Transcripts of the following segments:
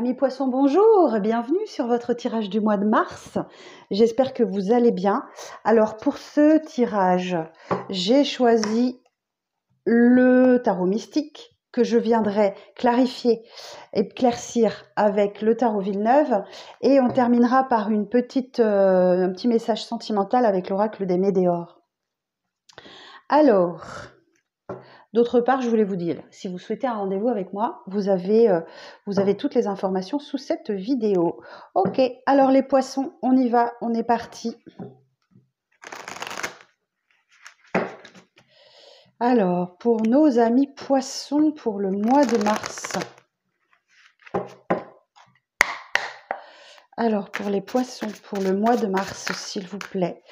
Amis poissons, bonjour, bienvenue sur votre tirage du mois de mars. J'espère que vous allez bien. Alors pour ce tirage, j'ai choisi le tarot mystique que je viendrai clarifier et éclaircir avec le tarot Villeneuve et on terminera par un petit message sentimental avec l'oracle des Médéors. Alors, d'autre part, je voulais vous dire, si vous souhaitez un rendez-vous avec moi, vous avez toutes les informations sous cette vidéo. Ok, alors les poissons, on y va, on est parti. Alors, pour nos amis poissons, pour le mois de mars. Alors, pour les poissons, pour le mois de mars, s'il vous plaît.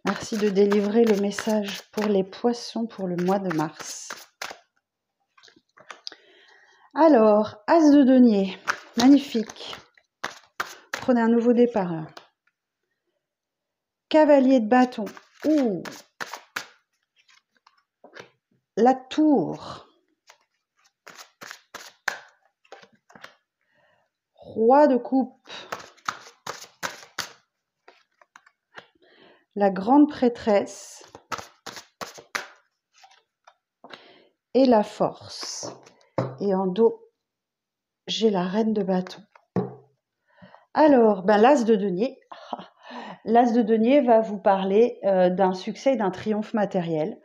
Merci de délivrer le message pour les poissons pour le mois de mars. Alors, As de denier, magnifique. Prenez un nouveau départ. Cavalier de bâton. Ouh. La tour. Roi de coupe. La grande prêtresse. Et la force. Et en dos, j'ai la reine de bâton. Alors, l'as de denier. L'as de denier va vous parler d'un succès et d'un triomphe matériel.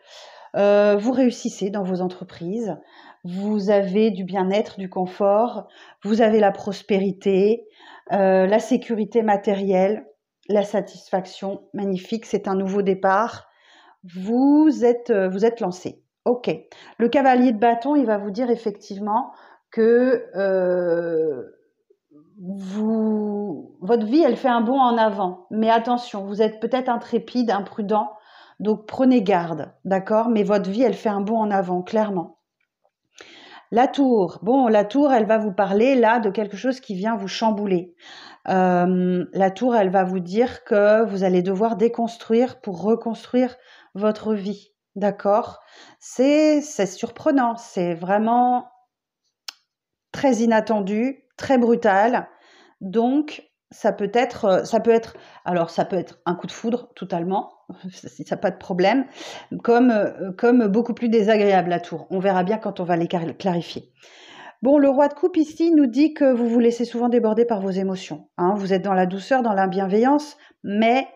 Vous réussissez dans vos entreprises, vous avez du bien-être, du confort, vous avez la prospérité, la sécurité matérielle, la satisfaction, magnifique, c'est un nouveau départ. Vous êtes lancé. Ok. Le cavalier de bâton, il va vous dire effectivement que votre vie, elle fait un bond en avant. Mais attention, vous êtes peut-être intrépide, imprudent, donc prenez garde, d'accord? Mais votre vie, elle fait un bond en avant, clairement. La tour, la tour, elle va vous parler là de quelque chose qui vient vous chambouler. La tour, elle va vous dire que vous allez devoir déconstruire pour reconstruire votre vie, d'accord? C'est surprenant, c'est vraiment très inattendu, très brutal. Donc, ça peut être un coup de foudre totalement, ça n'a pas de problème, comme beaucoup plus désagréable la tour. On verra bien quand on va les clarifier. Bon, le roi de coupe ici nous dit que vous vous laissez souvent déborder par vos émotions. Vous êtes dans la douceur, dans la bienveillance, mais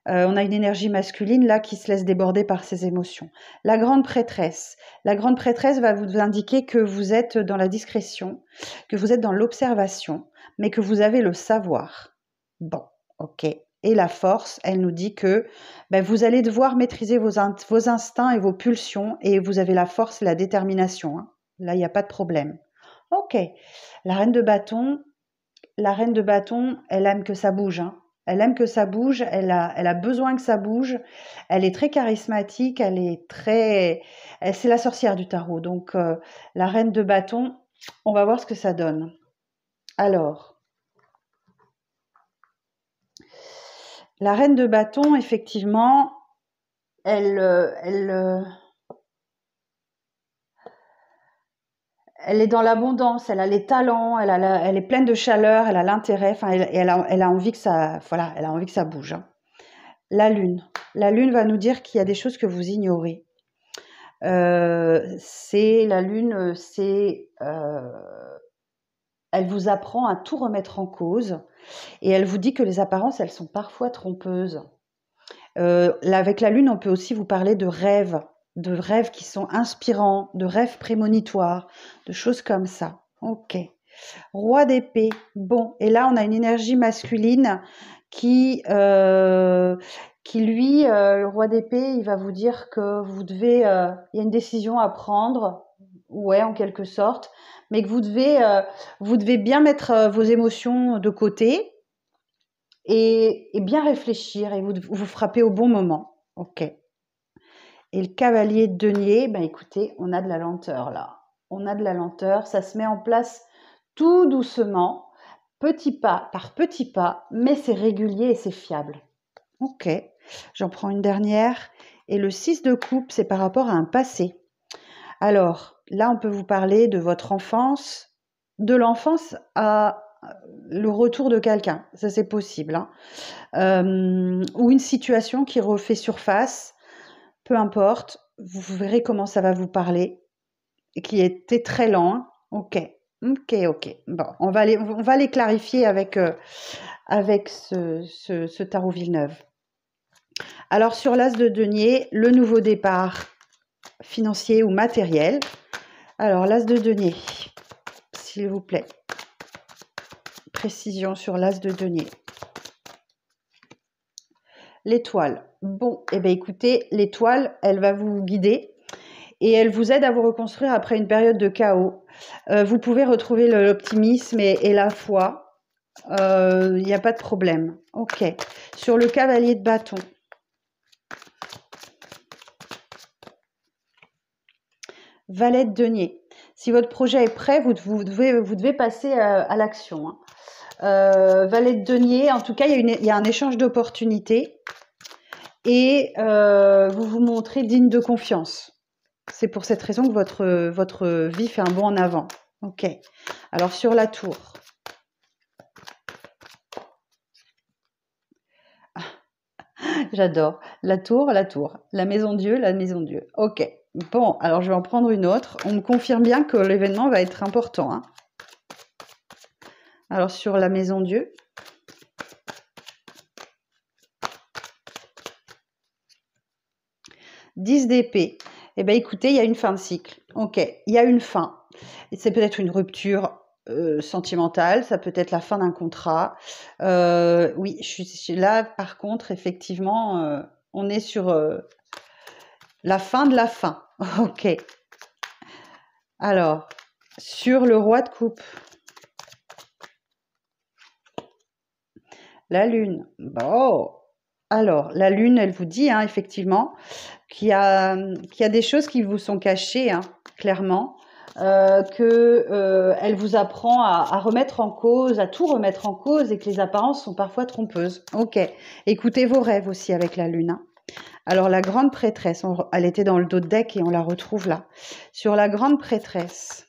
on a une énergie masculine là qui se laisse déborder par ses émotions. La grande prêtresse va vous indiquer que vous êtes dans la discrétion, que vous êtes dans l'observation, mais que vous avez le savoir. Bon, ok. Et la force, elle nous dit que vous allez devoir maîtriser vos instincts et vos pulsions, et vous avez la force et la détermination. Là, il n'y a pas de problème. Ok. La reine de bâton, elle aime que ça bouge. Elle aime que ça bouge, elle a besoin que ça bouge. Elle est très charismatique, c'est la sorcière du tarot. Donc, la reine de bâton, on va voir ce que ça donne. Alors, la reine de bâton, effectivement, elle est dans l'abondance, elle a les talents, elle est pleine de chaleur, elle a l'intérêt, elle a envie que ça, elle a envie que ça bouge. La lune va nous dire qu'il y a des choses que vous ignorez. La lune, elle vous apprend à tout remettre en cause et elle vous dit que les apparences, elles sont parfois trompeuses. Avec la lune, on peut aussi vous parler de rêves qui sont inspirants, de rêves prémonitoires, de choses comme ça. Ok. Roi d'épée. Bon, et là, on a une énergie masculine qui lui, le roi d'épée, il va vous dire que vous devez, il y a une décision à prendre, ouais, en quelque sorte, mais que vous devez bien mettre vos émotions de côté et bien réfléchir et vous frapper au bon moment. Ok. Et le cavalier de denier, écoutez, on a de la lenteur là. On a de la lenteur, ça se met en place tout doucement, petit pas par petit pas, mais c'est régulier et c'est fiable. Ok, j'en prends une dernière. Et le 6 de coupe, c'est par rapport à un passé. Alors, là, on peut vous parler de votre enfance, de l'enfance à le retour de quelqu'un, ça c'est possible, hein. Ou une situation qui refait surface, peu importe, vous verrez comment ça va vous parler et qui était très lent, hein. OK. OK, OK. Bon, on va les clarifier avec, avec ce tarot Villeneuve. Alors sur l'as de denier, le nouveau départ financier ou matériel. Alors l'as de denier, s'il vous plaît. Précision sur l'as de denier. L'étoile. Bon, eh bien écoutez, l'étoile, elle va vous guider et elle vous aide à vous reconstruire après une période de chaos. Vous pouvez retrouver l'optimisme et la foi. Il n'y a pas de problème. OK. Sur le cavalier de bâton. Valet de denier. Si votre projet est prêt, vous devez passer à l'action, hein. Valet de denier, en tout cas, il y a un échange d'opportunités et vous vous montrez digne de confiance. C'est pour cette raison que votre vie fait un bond en avant. OK. Alors, sur la tour. J'adore. La tour, la tour. La maison Dieu, la maison Dieu. OK. Bon, alors je vais en prendre une autre. On me confirme bien que l'événement va être important, hein. Alors, sur la maison Dieu. « 10 d'épée. Eh bien, écoutez, il y a une fin de cycle. OK, il y a une fin. C'est peut-être une rupture sentimentale, ça peut être la fin d'un contrat. Oui, je suis là, par contre, effectivement, on est sur la fin de la fin. OK. Alors, sur le roi de coupe. La lune. Bon. Alors, la lune, elle vous dit, hein, effectivement, qu'il y a des choses qui vous sont cachées, hein, clairement, elle vous apprend à remettre en cause, à tout remettre en cause et que les apparences sont parfois trompeuses. OK. Écoutez vos rêves aussi avec la lune, hein. Alors, la grande prêtresse, elle était dans le dos de deck et on la retrouve là. Sur la grande prêtresse.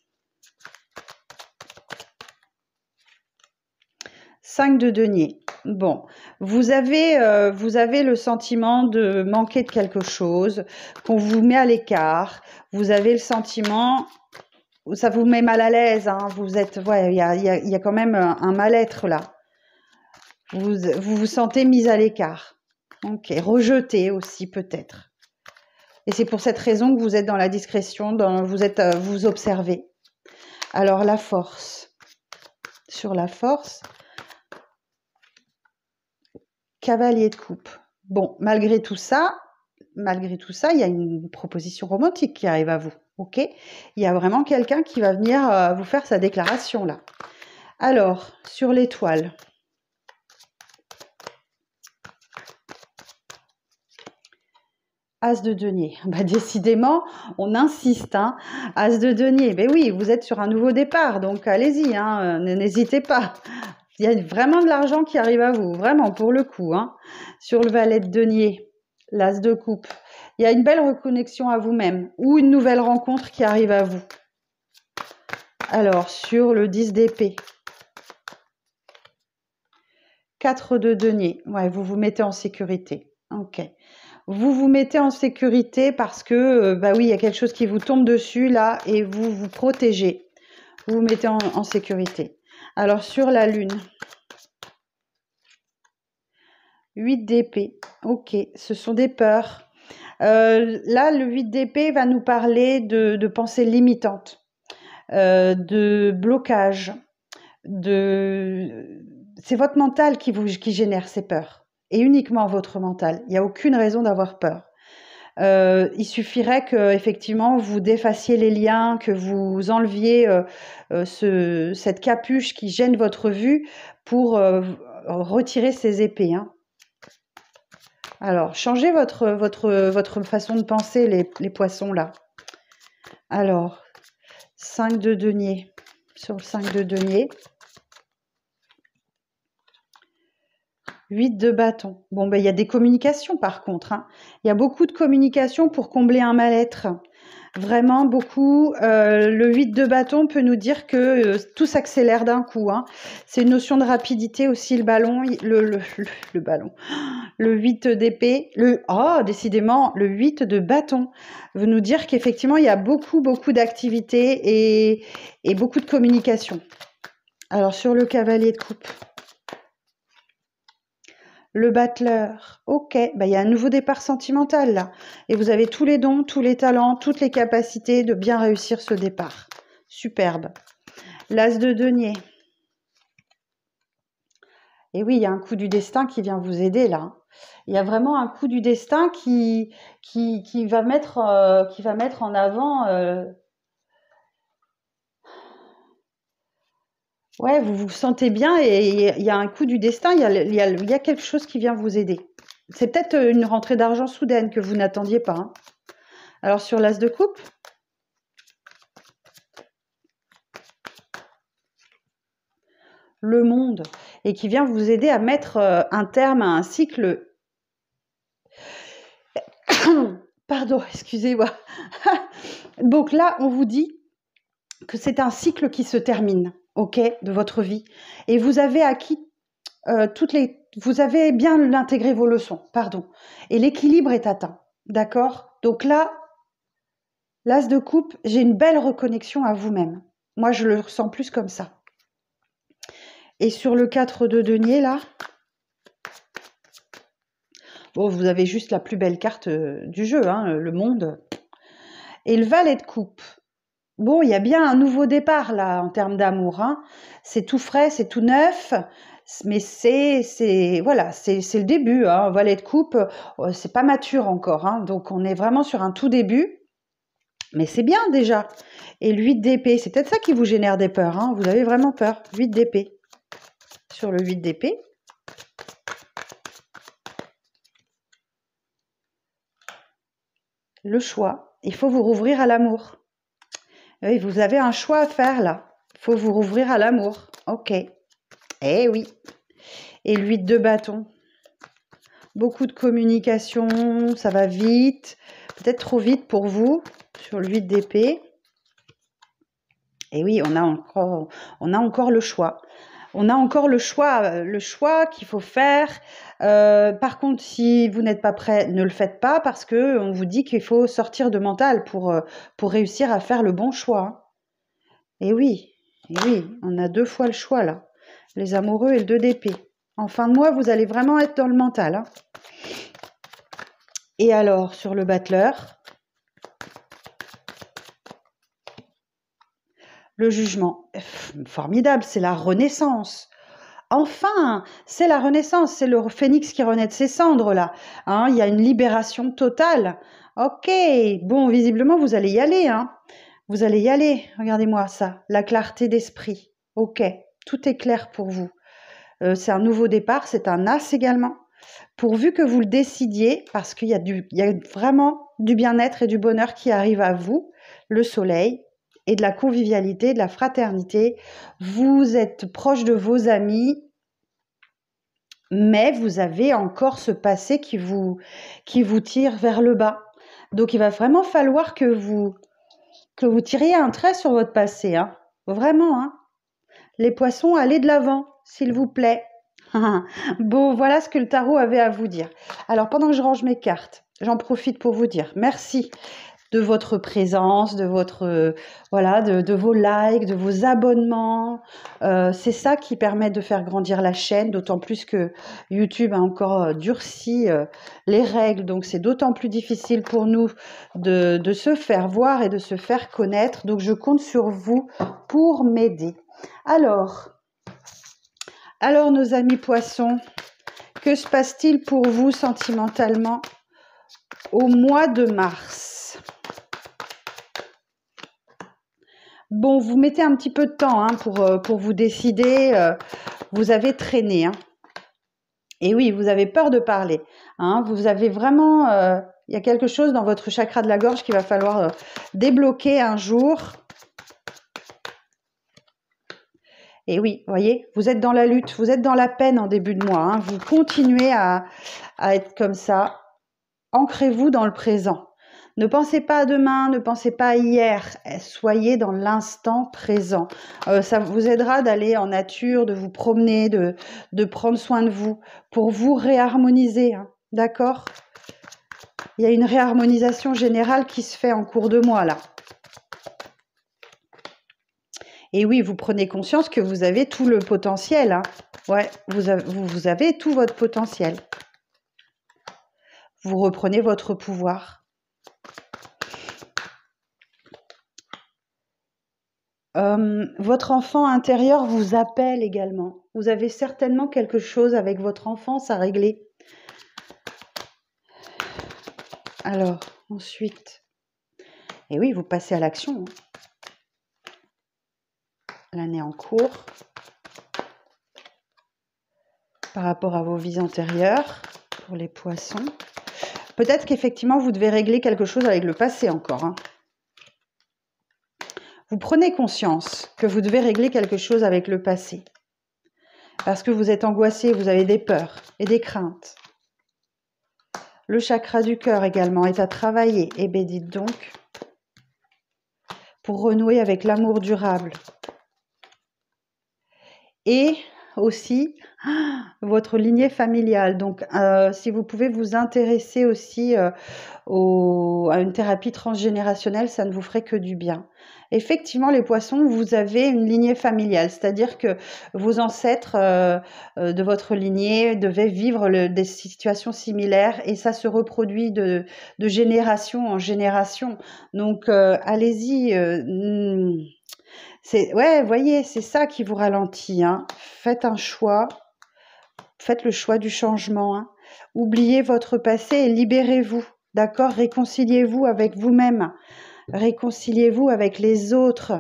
5 de denier. Bon, vous avez le sentiment de manquer de quelque chose, qu'on vous met à l'écart. Vous avez le sentiment, ça vous met mal à l'aise, hein. Vous êtes, ouais, il y a quand même un mal-être là. Vous vous sentez mise à l'écart. OK, rejeté aussi peut-être. Et c'est pour cette raison que vous êtes dans la discrétion, vous observez. Alors la force. Sur la force. Cavalier de coupe. Bon, malgré tout ça, il y a une proposition romantique qui arrive à vous. OK? Il y a vraiment quelqu'un qui va venir vous faire sa déclaration là. Alors, sur l'étoile. As de denier. Bah, décidément, on insiste, hein. As de denier. Ben oui, vous êtes sur un nouveau départ, donc allez-y, hein, n'hésitez pas. Il y a vraiment de l'argent qui arrive à vous, vraiment, pour le coup, hein. Sur le valet de denier, l'as de coupe. Il y a une belle reconnexion à vous-même ou une nouvelle rencontre qui arrive à vous. Alors, sur le 10 d'épée. 4 de denier. Ouais, vous vous mettez en sécurité. OK. Vous vous mettez en sécurité parce que, bah oui, il y a quelque chose qui vous tombe dessus là et vous vous protégez. Vous vous mettez en sécurité. Alors, sur la lune. 8 d'épée. OK, ce sont des peurs. Là, le 8 d'épée va nous parler de pensées limitantes, de blocage, c'est votre mental qui génère ces peurs, et uniquement votre mental. Il n'y a aucune raison d'avoir peur. Il suffirait que effectivement vous défassiez les liens, que vous enleviez cette capuche qui gêne votre vue pour retirer ces épées, hein. Alors, changez votre façon de penser, les poissons, là. Alors, 5 de denier. Sur le 5 de denier. 8 de bâton. Bon, ben, il y a des communications, par contre, hein. Il y a beaucoup de communications pour combler un mal-être. Vraiment beaucoup. Le 8 de bâton peut nous dire que tout s'accélère d'un coup, hein. C'est une notion de rapidité aussi, le ballon, le ballon. Le 8 d'épée, décidément, le 8 de bâton veut nous dire qu'effectivement, il y a beaucoup d'activités et beaucoup de communication. Alors, sur le cavalier de coupe, le battleur, ok, bah, il y a un nouveau départ sentimental là. Et vous avez tous les dons, tous les talents, toutes les capacités de bien réussir ce départ. Superbe. L'as de denier. Et oui, il y a un coup du destin qui vient vous aider là. Il y a vraiment un coup du destin qui va mettre en avant. Ouais, vous vous sentez bien et il y a un coup du destin, il y a quelque chose qui vient vous aider. C'est peut-être une rentrée d'argent soudaine que vous n'attendiez pas, hein. Alors sur l'as de coupe, le monde, et qui vient vous aider à mettre un terme à un cycle. Pardon, excusez-moi. Donc là, on vous dit que c'est un cycle qui se termine, ok, de votre vie. Et vous avez acquis vous avez bien intégré vos leçons, pardon. Et l'équilibre est atteint, d'accord? Donc là, l'as de coupe, j'ai une belle reconnexion à vous-même. Moi, je le ressens plus comme ça. Et sur le 4 de denier, là, bon, vous avez juste la plus belle carte du jeu, hein, le monde. Et le valet de coupe. Bon, il y a bien un nouveau départ, là, en termes d'amour, hein. C'est tout frais, c'est tout neuf, mais voilà, c'est le début, hein. Valet de coupe, c'est pas mature encore, hein. Donc, on est vraiment sur un tout début. Mais c'est bien déjà. Et le 8 d'épée, c'est peut-être ça qui vous génère des peurs, hein. Vous avez vraiment peur. 8 d'épée. Sur le 8 d'épée. Le choix. Il faut vous rouvrir à l'amour. Oui, vous avez un choix à faire là. Il faut vous rouvrir à l'amour. Ok. Eh oui. Et le 8 de bâton. Beaucoup de communication, ça va vite. Peut-être trop vite pour vous. Sur le 8 d'épée. Et oui, on a encore le choix. On a encore le choix qu'il faut faire. Par contre, si vous n'êtes pas prêt, ne le faites pas parce que on vous dit qu'il faut sortir de mental pour réussir à faire le bon choix. Et oui, on a 2 fois le choix là. Les amoureux et le 2 d'épée. En fin de mois, vous allez vraiment être dans le mental, hein. Et alors, sur le battleur, le jugement. Formidable, c'est la renaissance. Enfin, c'est la renaissance, c'est le phénix qui renaît de ses cendres là. Hein, il y a une libération totale. Ok, bon, visiblement vous allez y aller, hein. Vous allez y aller. Regardez-moi ça, la clarté d'esprit. Ok, tout est clair pour vous. C'est un nouveau départ, c'est un as également. Pourvu que vous le décidiez, parce qu'il y a vraiment du bien-être et du bonheur qui arrive à vous, le soleil, et de la convivialité, de la fraternité. Vous êtes proche de vos amis, mais vous avez encore ce passé qui vous tire vers le bas. Donc, il va vraiment falloir que vous tiriez un trait sur votre passé, hein. Vraiment, hein. Les poissons, allez de l'avant, s'il vous plaît. Bon, voilà ce que le tarot avait à vous dire. Alors, pendant que je range mes cartes, j'en profite pour vous dire merci de votre présence, de votre de vos likes, de vos abonnements. C'est ça qui permet de faire grandir la chaîne, d'autant plus que YouTube a encore durci les règles, donc c'est d'autant plus difficile pour nous de se faire voir et de se faire connaître. Donc je compte sur vous pour m'aider. Alors nos amis poissons, que se passe-t-il pour vous sentimentalement au mois de mars? Bon, vous mettez un petit peu de temps, hein, pour vous décider. Vous avez traîné, hein. Et oui, vous avez peur de parler, hein. Vous avez vraiment... il y a quelque chose dans votre chakra de la gorge qu'il va falloir débloquer un jour. Et oui, voyez, vous êtes dans la lutte, vous êtes dans la peine en début de mois, hein. Vous continuez à être comme ça. Ancrez-vous dans le présent. Ne pensez pas à demain, ne pensez pas à hier. Soyez dans l'instant présent. Ça vous aidera d'aller en nature, de vous promener, de prendre soin de vous, pour vous réharmoniser. Hein. D'accord? Il y a une réharmonisation générale qui se fait en cours de mois, là. Et oui, vous prenez conscience que vous avez tout le potentiel. Hein. Ouais, vous avez tout votre potentiel. Vous reprenez votre pouvoir. Votre enfant intérieur vous appelle également. Vous avez certainement quelque chose avec votre enfance à régler. Alors, ensuite... Et oui, vous passez à l'action. L'année en cours. Par rapport à vos vies antérieures, pour les poissons. Peut-être qu'effectivement, vous devez régler quelque chose avec le passé encore. Hein. Vous prenez conscience que vous devez régler quelque chose avec le passé. Parce que vous êtes angoissé, vous avez des peurs et des craintes. Le chakra du cœur également est à travailler. Eh bien, dites donc, pour renouer avec l'amour durable. Et aussi votre lignée familiale. Donc, si vous pouvez vous intéresser aussi à une thérapie transgénérationnelle, ça ne vous ferait que du bien. Effectivement, les poissons, vous avez une lignée familiale, c'est-à-dire que vos ancêtres de votre lignée devaient vivre des situations similaires et ça se reproduit de génération en génération. Donc, allez-y. Ouais, voyez, c'est ça qui vous ralentit. Hein. Faites un choix. Faites le choix du changement. Hein. Oubliez votre passé et libérez-vous. D'accord? Réconciliez-vous avec vous-même. Réconciliez-vous avec les autres.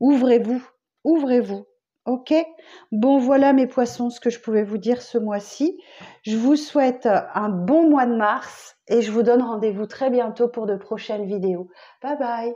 Ouvrez-vous. Ouvrez-vous. Ok? Bon, voilà mes poissons, ce que je pouvais vous dire ce mois-ci. Je vous souhaite un bon mois de mars et je vous donne rendez-vous très bientôt pour de prochaines vidéos. Bye bye!